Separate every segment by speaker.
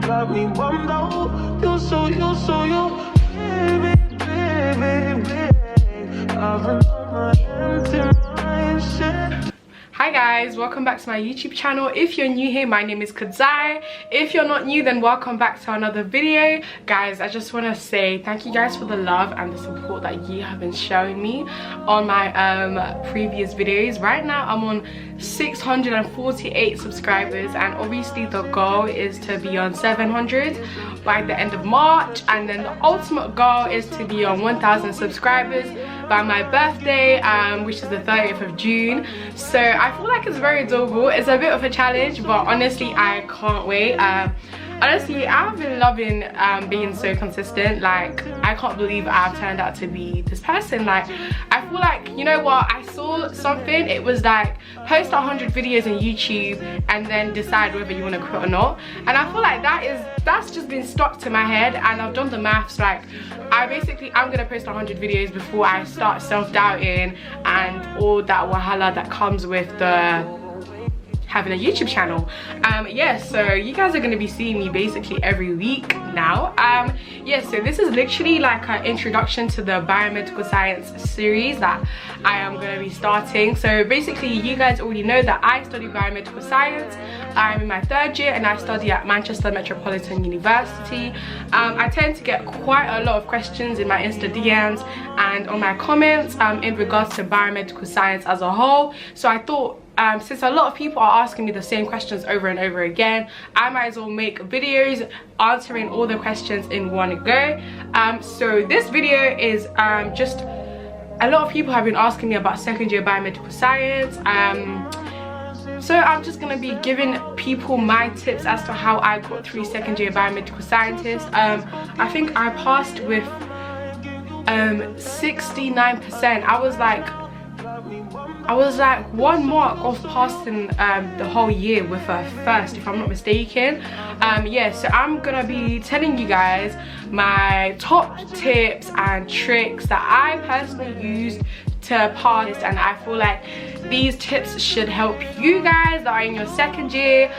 Speaker 1: got me bummed out. You baby. I've been on my empty mindset.
Speaker 2: Hi guys, welcome back to my YouTube channel. If you're new here, my name is Kadzai. If you're not new, then welcome back to another video. Guys, I just want to say thank you guys for the love and the support that you have been showing me on my previous videos. Right now I'm on 648 subscribers, and obviously the goal is to be on 700 by the end of March, and then the ultimate goal is to be on 1,000 subscribers by my birthday, which is the 30th of June. So I feel like it's very doable. It's a bit of a challenge, but honestly I can't wait. Honestly, I've been loving being so consistent. Like, I can't believe I've turned out to be this person. Like, I feel like, you know what, I saw something, it was like post 100 videos on YouTube and then decide whether you want to quit or not. And I feel like that's just been stuck to my head, and I've done the maths. Like, I'm gonna post 100 videos before I start self-doubting and all that wahala that comes with having a YouTube channel. Yeah, so you guys are going to be seeing me basically every week now. Yeah, so this is literally like an introduction to the biomedical science series that I am going to be starting. So basically, you guys already know that I study biomedical science. I'm in my 3rd year and I study at Manchester Metropolitan University. I tend to get quite a lot of questions in my Insta DMs and on my comments in regards to biomedical science as a whole. So I thought, since a lot of people are asking me the same questions over and over again, I might as well make videos answering all the questions in one go. So this video is just, a lot of people have been asking me about 2nd year biomedical science. So I'm just going to be giving people my tips as to how I got through 2nd year biomedical scientist. I think I passed with 69%. I was like 1 mark off passing the whole year with a first, if I'm not mistaken. Yeah, so I'm gonna be telling you guys my top tips and tricks that I personally used to pass, and I feel like these tips should help you guys that are in your 2nd year.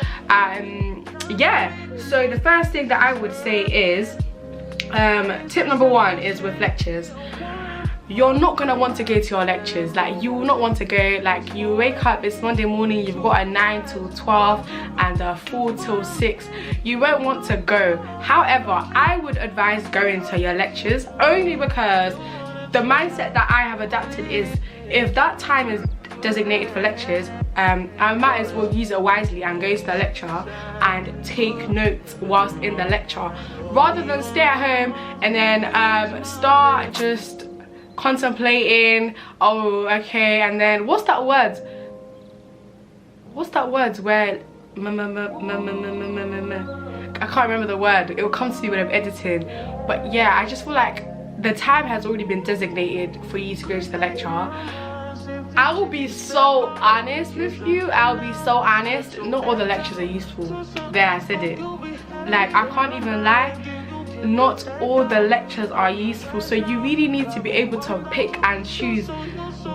Speaker 2: Yeah, so the first thing that I would say is, tip number 1 is with lectures. You're not gonna want to go to your lectures. Like, you will not want to go. Like, you wake up, it's Monday morning, you've got a 9 till 12 and a 4 till 6. You won't want to go. However, I would advise going to your lectures, only because the mindset that I have adapted is, if that time is designated for lectures, I might as well use it wisely and go to the lecture and take notes whilst in the lecture, rather than stay at home and then start just contemplating, oh okay, and then what's that word where I can't remember the word, it will come to me when I'm editing. But yeah, I just feel like the time has already been designated for you to go to the lecture. I will be so honest with you, I'll be so honest, not all the lectures are useful. There, I said it. Like, I can't even lie, not all the lectures are useful. So you really need to be able to pick and choose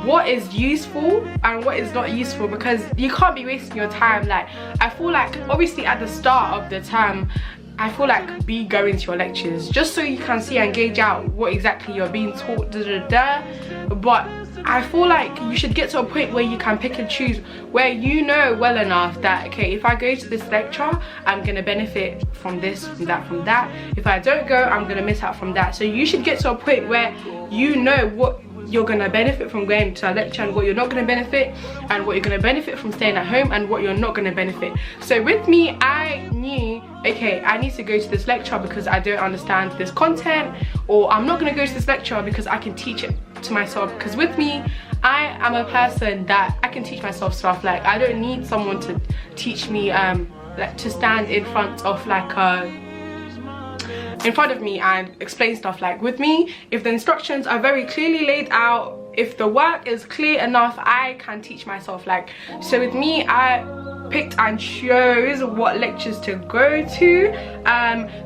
Speaker 2: what is useful and what is not useful, because you can't be wasting your time. Like, I feel like obviously at the start of the term, I feel like be going to your lectures just so you can see and gauge out what exactly you're being taught, but I feel like you should get to a point where you can pick and choose, where you know well enough that, okay, if I go to this lecture, I'm gonna benefit from this, from that. If I don't go, I'm gonna miss out from that. So you should get to a point where you know what you're gonna benefit from going to a lecture and what you're not gonna benefit, and what you're gonna benefit from staying at home and what you're not gonna benefit. So with me, I knew, okay, I need to go to this lecture because I don't understand this content, or I'm not gonna go to this lecture because I can teach it to myself. Because with me, I am a person that I can teach myself stuff. Like, I don't need someone to teach me, like, to stand in front of me and explain stuff. Like, with me, if the instructions are very clearly laid out, if the work is clear enough, I can teach myself. Like, so with me, I picked and chose what lectures to go to.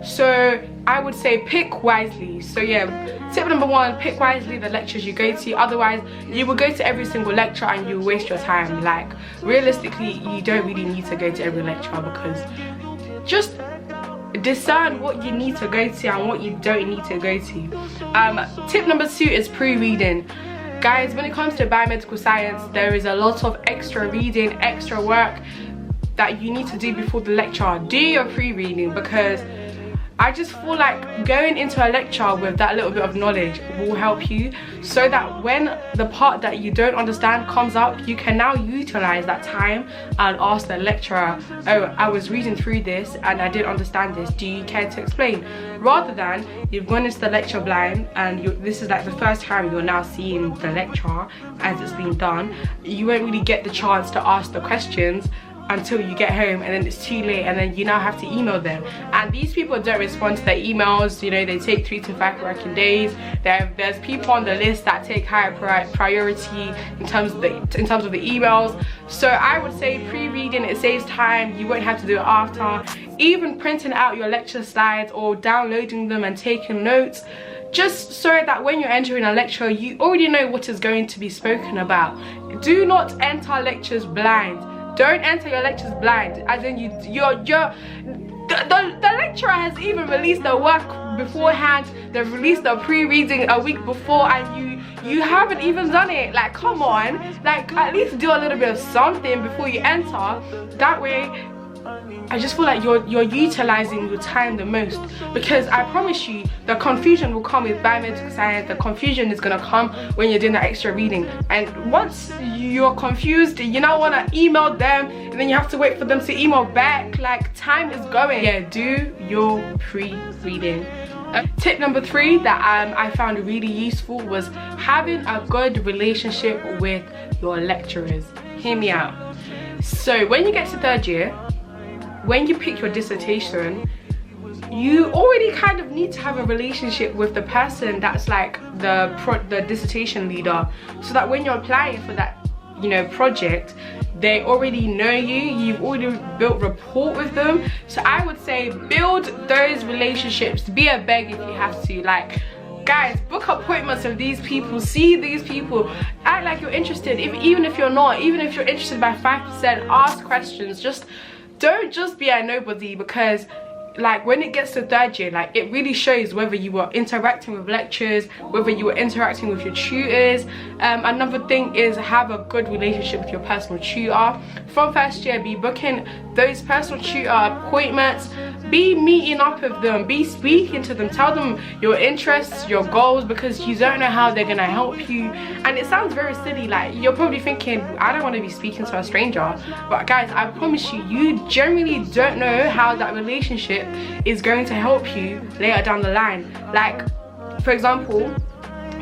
Speaker 2: So I would say pick wisely. So yeah, tip number 1, pick wisely the lectures you go to. Otherwise, you will go to every single lecture and you waste your time. Like, realistically, you don't really need to go to every lecture, because just discern what you need to go to and what you don't need to go to. Tip number 2 is pre-reading. Guys, when it comes to biomedical science, there is a lot of extra reading, extra work that you need to do before the lecture. Do your pre-reading, because I just feel like going into a lecture with that little bit of knowledge will help you, so that when the part that you don't understand comes up, you can now utilize that time and ask the lecturer, oh, I was reading through this and I didn't understand this, do you care to explain? Rather than you've gone into the lecture blind and this is like the first time you're now seeing the lecture as it's being done, you won't really get the chance to ask the questions until you get home, and then it's too late, and then you now have to email them, and these people don't respond to their emails. You know, they take 3 to 5 working days. There's people on the list that take higher priority in terms of the emails. So I would say pre-reading, it saves time. You won't have to do it after. Even printing out your lecture slides or downloading them and taking notes, just so that when you're entering a lecture, you already know what is going to be spoken about. Do not enter lectures blind. Don't enter your lectures blind, as in the lecturer has even released the work beforehand. They've released the pre-reading a week before, and you haven't even done it. Like, come on, like, at least do a little bit of something before you enter. That way I just feel like you're utilizing your time the most, because I promise you the confusion will come with biomedical science. The confusion is gonna come when you're doing that extra reading, and once you're confused, you now want to email them, and then you have to wait for them to email back. Like, time is going. Yeah, do your pre-reading. Tip number 3 that I found really useful was having a good relationship with your lecturers. Hear me out. So when you get to 3rd year, when you pick your dissertation, you already kind of need to have a relationship with the person that's like the dissertation leader, so that when you're applying for that, you know, project, they already know you've already built rapport with them. So I would say build those relationships. Be a beg if you have to. Like, guys, book appointments with these people, see these people, act like you're interested. Even if you're not, even if you're interested by 5%, ask questions. Don't just be a nobody, because like when it gets to 3rd year, like it really shows whether you were interacting with lecturers, whether you were interacting with your tutors. Another thing is have a good relationship with your personal tutor. From 1st year, be booking those personal tutor appointments, be meeting up with them, be speaking to them, tell them your interests, your goals, because you don't know how they're gonna help you. And it sounds very silly, like you're probably thinking, I don't want to be speaking to a stranger, but guys, I promise you, you generally don't know how that relationship is going to help you later down the line. Like, for example,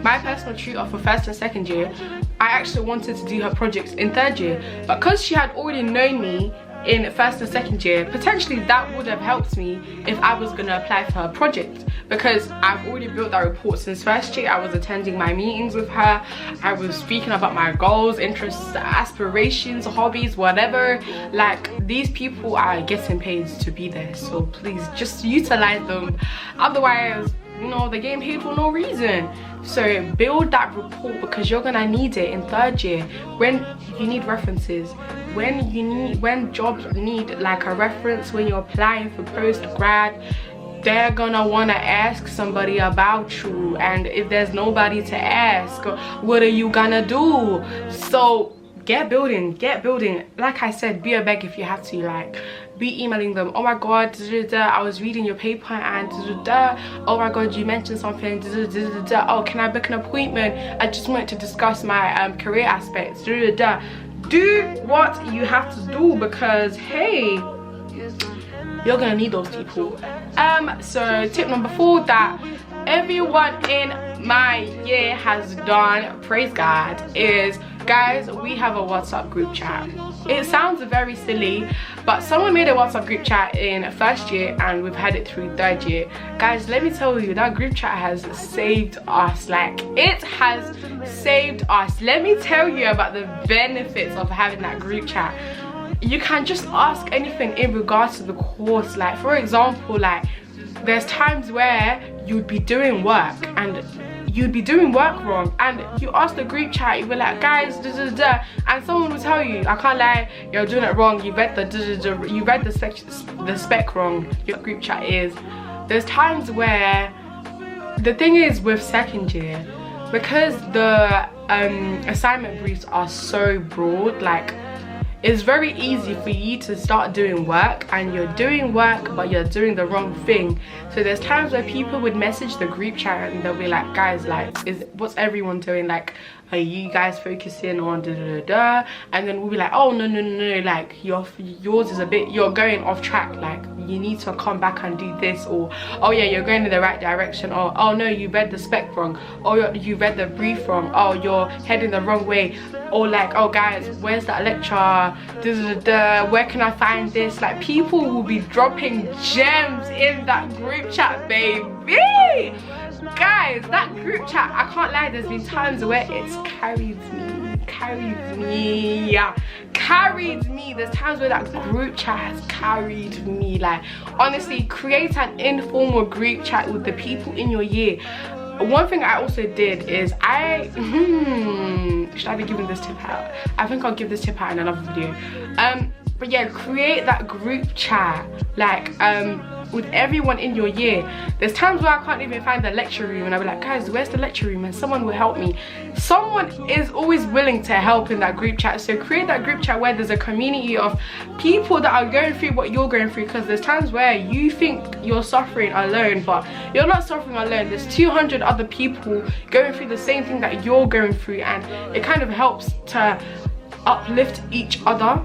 Speaker 2: my personal tutor for 1st and 2nd year, I actually wanted to do her projects in 3rd year, but because she had already known me in 1st and 2nd year, potentially that would have helped me if I was gonna apply for her project, because I've already built that report since 1st year. I was attending my meetings with her, I was speaking about my goals, interests, aspirations, hobbies, whatever. Like, these people are getting paid to be there, so please just utilize them. Otherwise, you know, they're getting paid for no reason. So build that rapport, because you're gonna need it in 3rd year when you need references, when jobs need like a reference, when you're applying for post-grad. They're gonna want to ask somebody about you, and if there's nobody to ask, what are you gonna do? So get building. Like I said, be a beg if you have to. Like, be emailing them, oh my god, I was reading your paper and oh my god, you mentioned something, oh, can I book an appointment? I just wanted to discuss my career aspects. Do what you have to do, because hey, you're gonna need those people. So tip number 4 that everyone in my year has done, praise God, is, guys, we have a WhatsApp group chat. It sounds very silly, but someone made a WhatsApp group chat in 1st year and we've had it through 3rd year. Guys, let me tell you, that group chat has saved us. Like, it has saved us. Let me tell you about the benefits of having that group chat. You can just ask anything in regards to the course. Like, for example, like, there's times where you'd be doing work and you'd be doing work wrong, and you ask the group chat, you'd be like, guys, da, da, da, and someone will tell you, I can't lie, you're doing it wrong, you read the da, da, da, you read the spec wrong. Your group chat is, there's times where the thing is with second year, because the assignment briefs are so broad, like it's very easy for you to start doing work and you're doing work but you're doing the wrong thing. So there's times where people would message the group chat and they'll be like, guys, like, what's everyone doing? Like, are you guys focusing on da da da da? And then we'll be like, oh no no no no, like yours is a bit, you're going off track, like you need to come back and do this, or oh yeah, you're going in the right direction, or oh no, you read the spec wrong, or you read the brief wrong, oh you're heading the wrong way, or like, oh guys, where's that lecture, da da da, where can I find this? Like, people will be dropping gems in that group chat, baby. Guys, that group chat, I can't lie, there's been times where it's carried me. There's times where that group chat has carried me. Like, honestly, create an informal group chat with the people in your year. One thing I also did is should I be giving this tip out? I think I'll give this tip out in another video. But yeah, create that group chat, like with everyone in your year. There's times where I can't even find the lecture room and I'll be like, guys, where's the lecture room? And someone will help me. Someone is always willing to help in that group chat. So create that group chat where there's a community of people that are going through what you're going through, because there's times where you think you're suffering alone, but you're not suffering alone. There's 200 other people going through the same thing that you're going through, and it kind of helps to uplift each other.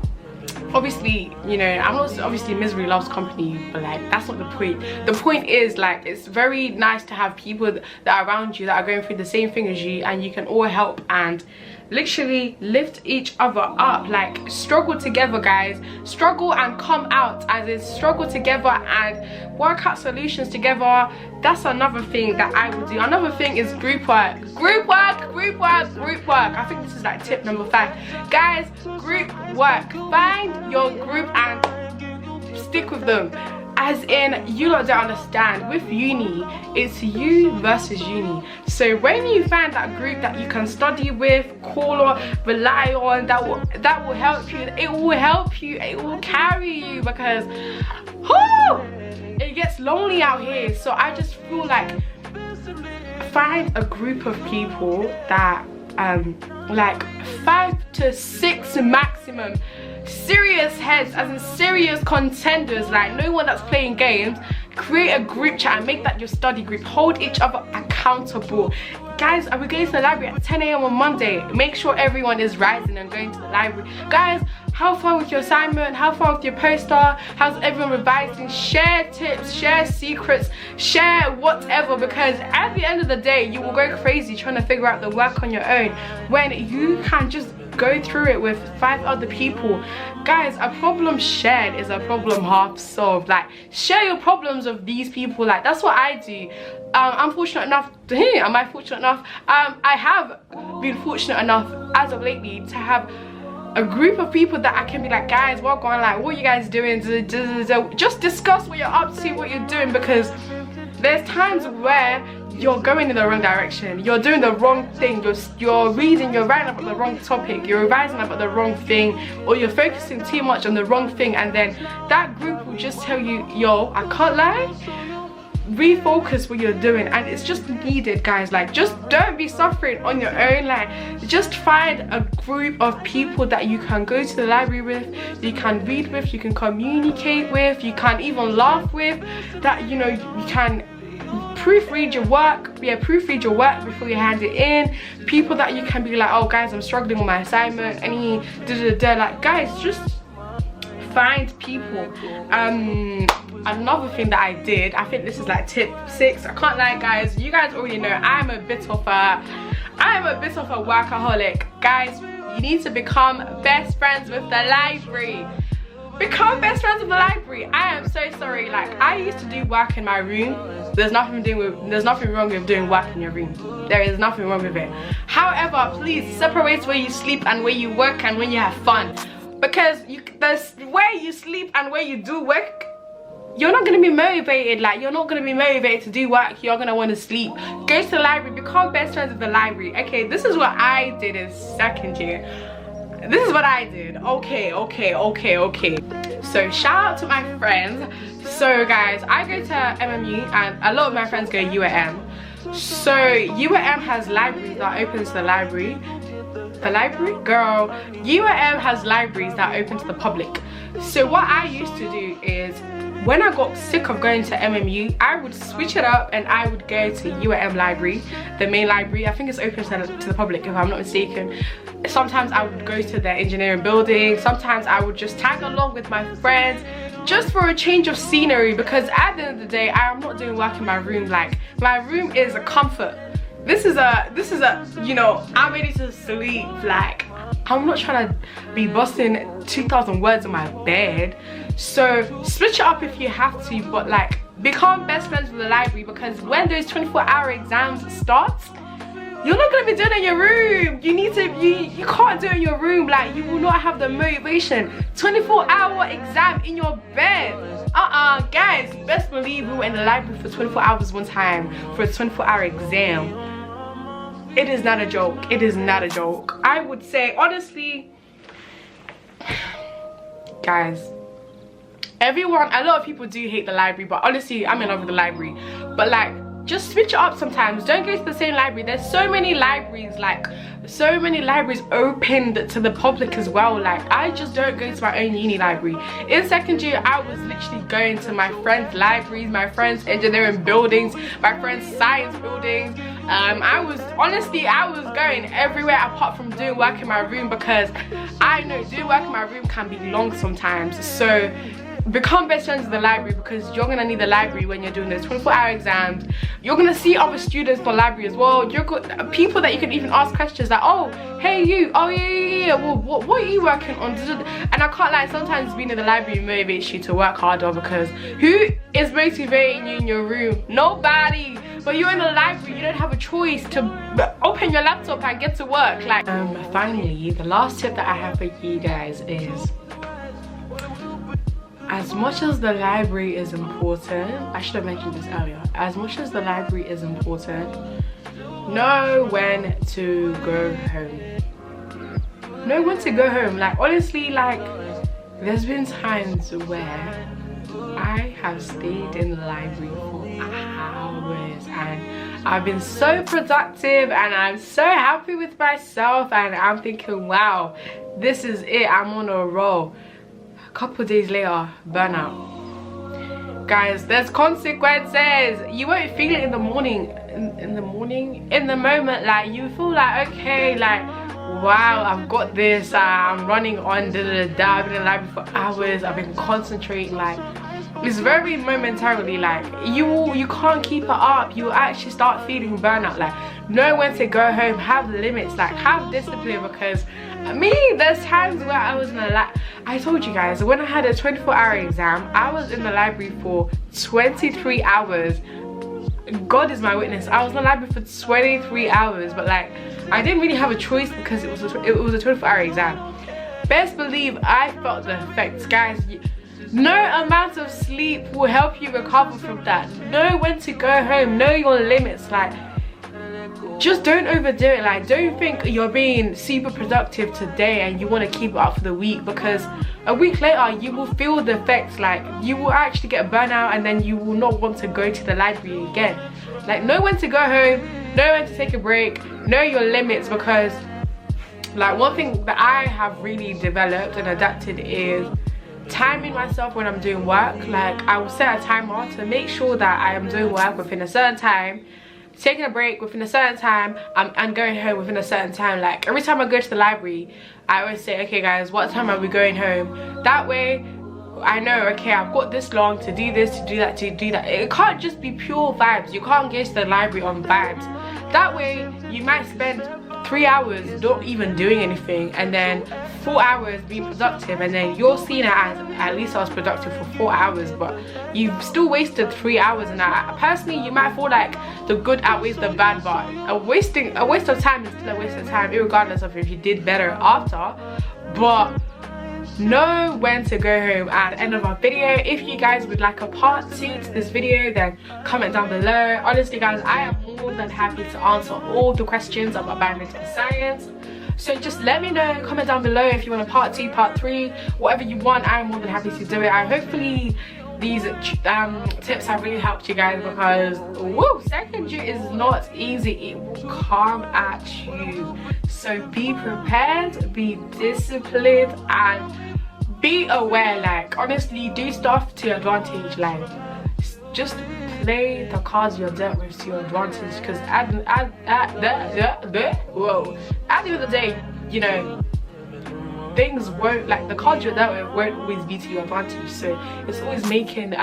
Speaker 2: Obviously, you know, I'm not, obviously misery loves company, but like, that's not the point. The point is, like, it's very nice to have people that are around you that are going through the same thing as you, and you can all help and literally lift each other up. Like, struggle together, guys. Struggle and come out, as is struggle together and work out solutions together. That's another thing that I would do. Another thing is group work. I think this is like tip number 5. Guys, group work. Find your group and stick with them. As in, you lot don't understand, with uni, it's you versus uni. So when you find that group that you can study with, call or rely on, that will help you. It will help you, it will carry you, because it gets lonely out here. So I just feel like, find a group of people that like 5 to 6 maximum, serious heads, as in serious contenders, like no one that's playing games. Create a group chat and make that your study group. Hold each other accountable. Guys, are we going to the library at 10 AM on Monday? Make sure everyone is rising and going to the library. Guys, how far with your assignment? How far with your poster? How's everyone revising? Share tips, share secrets, share whatever, because at the end of the day, you will go crazy trying to figure out the work on your own when you can just go through it with 5 other people. Guys, a problem shared is a problem half solved. Like, share your problems with these people. Like, that's what I do. I'm fortunate enough to, am I fortunate enough? I have been fortunate enough as of lately to have a group of people that I can be like, guys, what going, like, what are you guys doing? Just discuss what you're up to, what you're doing, because there's times where you're going in the wrong direction, you're doing the wrong thing, you're reading, you're writing about the wrong topic, you're revising about the wrong thing, or you're focusing too much on the wrong thing, and then that group will just tell you, yo, I can't lie, refocus what you're doing. And it's just needed, guys. Like, just don't be suffering on your own. Like, just find a group of people that you can go to the library with, you can read with, you can communicate with, you can even laugh with, that, you know, you can proofread your work. Proofread your work before you hand it in. People that you can be like, oh guys, I'm struggling with my assignment, any like, guys, just find people. Another thing that I did, I think this is like tip 6, I can't lie, guys, you guys already know I'm a bit of a workaholic. Guys, you need to become best friends with the library. Become best friends with the library. I am so sorry, like, I used to do work in my room. There's nothing wrong with doing work in your room. There is nothing wrong with it. However, please separate where you sleep and where you work and when you have fun, because where you sleep and where you do work, you're not going to be motivated. Like, you're not going to be motivated to do work. You're going to want to sleep. Go to the library, become best friends with the library. Okay, this is what I did in second year. This is what I did. Okay. So shout out to my friends. So guys, I go to MMU and a lot of my friends go UAM. So UAM has libraries that open to the library. The library? Girl, UAM has libraries that open to the public. So what I used to do is, when I got sick of going to MMU, I would switch it up and I would go to UAM library, the main library. I think it's open to the public if I'm not mistaken. Sometimes I would go to the engineering building. Sometimes I would just tag along with my friends just for a change of scenery, because at the end of the day, I am not doing work in my room. Like, my room is a comfort. This is a, you know, I'm ready to sleep. Like, I'm not trying to be busting 2,000 words on my bed. So switch it up if you have to, but like, become best friends with the library, because when those 24-hour exams start, you're not going to be doing it in your room. You need to, you can't do it in your room. Like, you will not have the motivation. 24-hour exam in your bed. Guys, best believe we were in the library for 24 hours one time for a 24-hour exam. It is not a joke. It is not a joke. I would say, honestly, guys, everyone, a lot of people do hate the library, but honestly, I'm in love with the library. But like, just switch it up sometimes. Don't go to the same library. There's so many libraries, like so many libraries opened to the public as well. Like, I just don't go to my own uni library. In second year, I was literally going to my friends' libraries, my friends' engineering buildings, my friends' science buildings. I was going everywhere apart from doing work in my room, because I know doing work in my room can be long sometimes. So become best friends with the library, because you're gonna need the library when you're doing those 24-hour exams. You're gonna see other students in the library as well. You're people that you can even ask questions like, oh, hey you, oh yeah, well, what are you working on? And I can't lie, sometimes being in the library motivates you to work harder, because who is motivating you in your room? Nobody. But you're in the library, you don't have a choice to open your laptop and get to work. Like, finally, the last tip that I have for you guys is, as much as the library is important, I should have mentioned this earlier, as much as the library is important, know when to go home. Know when to go home. Like, honestly, like, there's been times where I have stayed in the library for hours and I've been so productive and I'm so happy with myself, and I'm thinking, wow, this is it, I'm on a roll. Couple days later, burnout. Guys, there's consequences. You won't feel it in the morning. In the moment, like, you feel like, okay, like, wow, I've got this, I'm running on, I've been in the library for hours, I've been concentrating. Like, it's very momentarily. Like, you can't keep it up. You actually start feeling burnout. Like, know when to go home, have limits, like, have discipline. Because me, there's times where I was in the I told you guys, when I had a 24-hour exam, I was in the library for 23 hours. God is my witness, I was in the library for 23 hours. But like, I didn't really have a choice, because it was a 24-hour exam. Best believe I felt the effects, guys. No amount of sleep will help you recover from that. Know when to go home, know your limits. Like, just don't overdo it. Like, don't think you're being super productive today and you want to keep it up for the week, because a week later you will feel the effects. Like, you will actually get burnout and then you will not want to go to the library again. Like, know when to go home, know when to take a break, know your limits. Because like, one thing that I have really developed and adapted is timing myself when I'm doing work. Like, I will set a timer to make sure that I am doing work within a certain time, taking a break within a certain time, and going home within a certain time. Like, every time I go to the library, I always say, okay guys, what time are we going home? That way I know, okay, I've got this long to do this, to do that, to do that. It can't just be pure vibes. You can't go to the library on vibes. That way you might spend 3 hours not even doing anything, and then 4 hours being productive, and then you're seeing it as, at least I was productive for 4 hours, but you've still wasted 3 hours. And personally, you might feel like the good outweighs the bad, but a waste of time is still a waste of time, regardless of if you did better after. But know when to go home at the end of our video. If you guys would like a part 2 to this video, then comment down below. Honestly guys, I am more than happy to answer all the questions about biomedical science. So just let me know, comment down below if you want a part 2, part 3, whatever you want. I'm more than happy to do it. Hopefully these tips have really helped you guys, because woo, secondary is not easy. It will come at you. So be prepared, be disciplined, and be aware. Like, honestly, do stuff to your advantage. Like, just play the cards you're dealt with to your advantage, because at the end of the day, you know, things won't, like, the cards you're dealt with won't always be to your advantage. So it's always making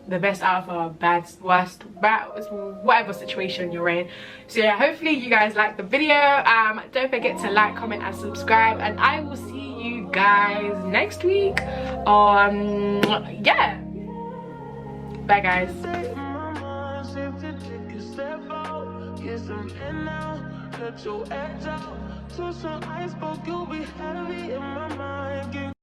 Speaker 2: the best out of a bad, whatever situation you're in. So yeah, hopefully you guys like the video. Don't forget to like, comment and subscribe, and I will see you guys next week. Yeah, bye guys.
Speaker 1: Let your edge out to some iceberg, you'll be heavy in my mind.